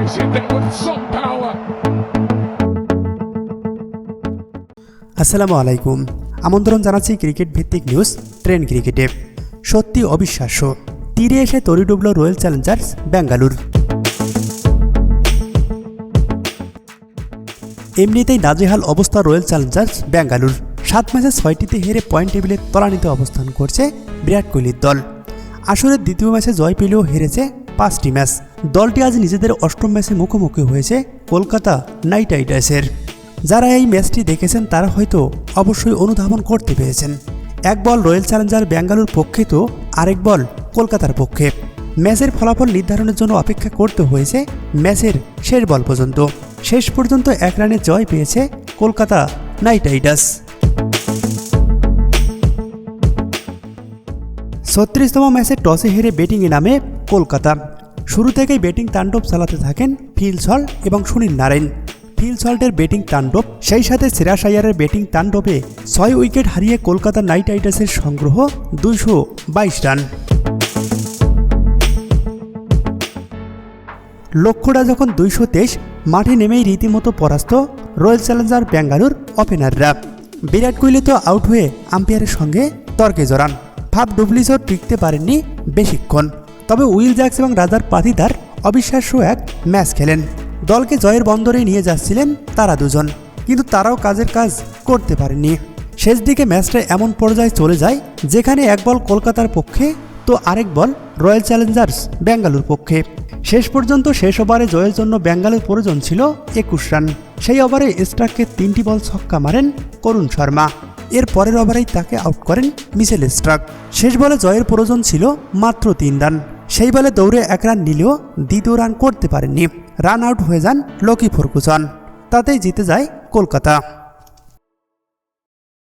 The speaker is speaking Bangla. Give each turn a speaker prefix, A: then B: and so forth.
A: He's hit them with some power.
B: আসসালামু আলাইকুম। আমন্ত্রণ জানাচ্ছি ক্রিকেট ভিত্তিক নিউজ ট্রেন্ড ক্রিকেটে। সত্যি অবিশ্বাস্য, তীরে এসে তরি ডুবল রয়্যাল চ্যালেঞ্জার্স ব্যাঙ্গালোর। এমনিতেই নাজেহাল অবস্থা রয়্যাল চ্যালেঞ্জার্স ব্যাঙ্গালোর। 7 ম্যাচে 6টিতে হেরে পয়েন্ট টেবিলে তলানিতে অবস্থান করছে বিরাট কোহলির দল। আসরের দ্বিতীয় ম্যাচে জয় পেলেও হেরেছে 5টি ম্যাচ। দলটি আজ নিজেদের 8ম ম্যাচে মুখোমুখি হয়েছে কলকাতা নাইট রাইডার্সের। যারা এই ম্যাচটি দেখেছেন তারা হয়তো অবশ্যই অনুধাবন করতে পেরেছেন, এক বল রয়্যাল চ্যালেঞ্জার ব্যাঙ্গালোর পক্ষে তো আরেক বল কলকাতার পক্ষে। ম্যাচের ফলাফল নির্ধারণের জন্য অপেক্ষা করতে হয়েছে ম্যাচের শেষ বল পর্যন্ত। শেষ পর্যন্ত 1 রানে জয় পেয়েছে কলকাতা নাইট রাইডার্স। 36তম ম্যাচে টসে হেরে ব্যাটিংয়ে নামে কলকাতা। শুরু থেকেই ব্যাটিং তাণ্ডব চালাতে থাকেন ফিল সল্ট এবং সুনীল নারায়ণ। ফিল সল্টের ব্যাটিং তাণ্ডব, সেই সাথে শ্রেয়াস আইয়ারের ব্যাটিং তাণ্ডবে 6 উইকেট হারিয়ে কলকাতা নাইট রাইডার্সের সংগ্রহ 222 রান। লক্ষ্যটা যখন 223, মাঠে নেমেই রীতিমতো পরাস্ত রয়্যাল চ্যালেঞ্জার ব্যাঙ্গালোর ওপেনাররা। বিরাট কোহলি তো আউট হয়ে আম্পায়ারের সঙ্গে তর্কে জড়ান। ফাফ ডুপ্লিসও টিকতে পারেননি বেশিক্ষণ, তবে উইল জ্যাক্স এবং রাজার পাতিদার অবিশ্বাস্য এক ম্যাচ খেলেন। দলকে জয়ের বন্দরে নিয়ে যাচ্ছিলেন তারা দুজন, কিন্তু তারাও কাজের কাজ করতে পারেননি। শেষ দিকে ম্যাচটা এমন পর্যায়ে চলে যায় যেখানে এক বল কলকাতার পক্ষে তো আরেক বল রয়্যাল চ্যালেঞ্জার্স ব্যাঙ্গালোর পক্ষে। শেষ পর্যন্ত শেষ ওভারে জয়ের জন্য ব্যাঙ্গালোর প্রয়োজন ছিল 21 রান। সেই ওভারে স্টার্ককে 3টি বল ছক্কা মারেন করুণ শর্মা। এর পরের ওভারেই তাকে আউট করেন মিচেল স্টার্ক। শেষ বলে জয়ের প্রয়োজন ছিল মাত্র 3 রান। সেই বলে দৌড়ে 1 রান নিলেও দ্বিতীয় রান করতে পারেননি। রান আউট হয়ে যান লকি ফার্গুসন। তাতেই জিতে যায় কলকাতা।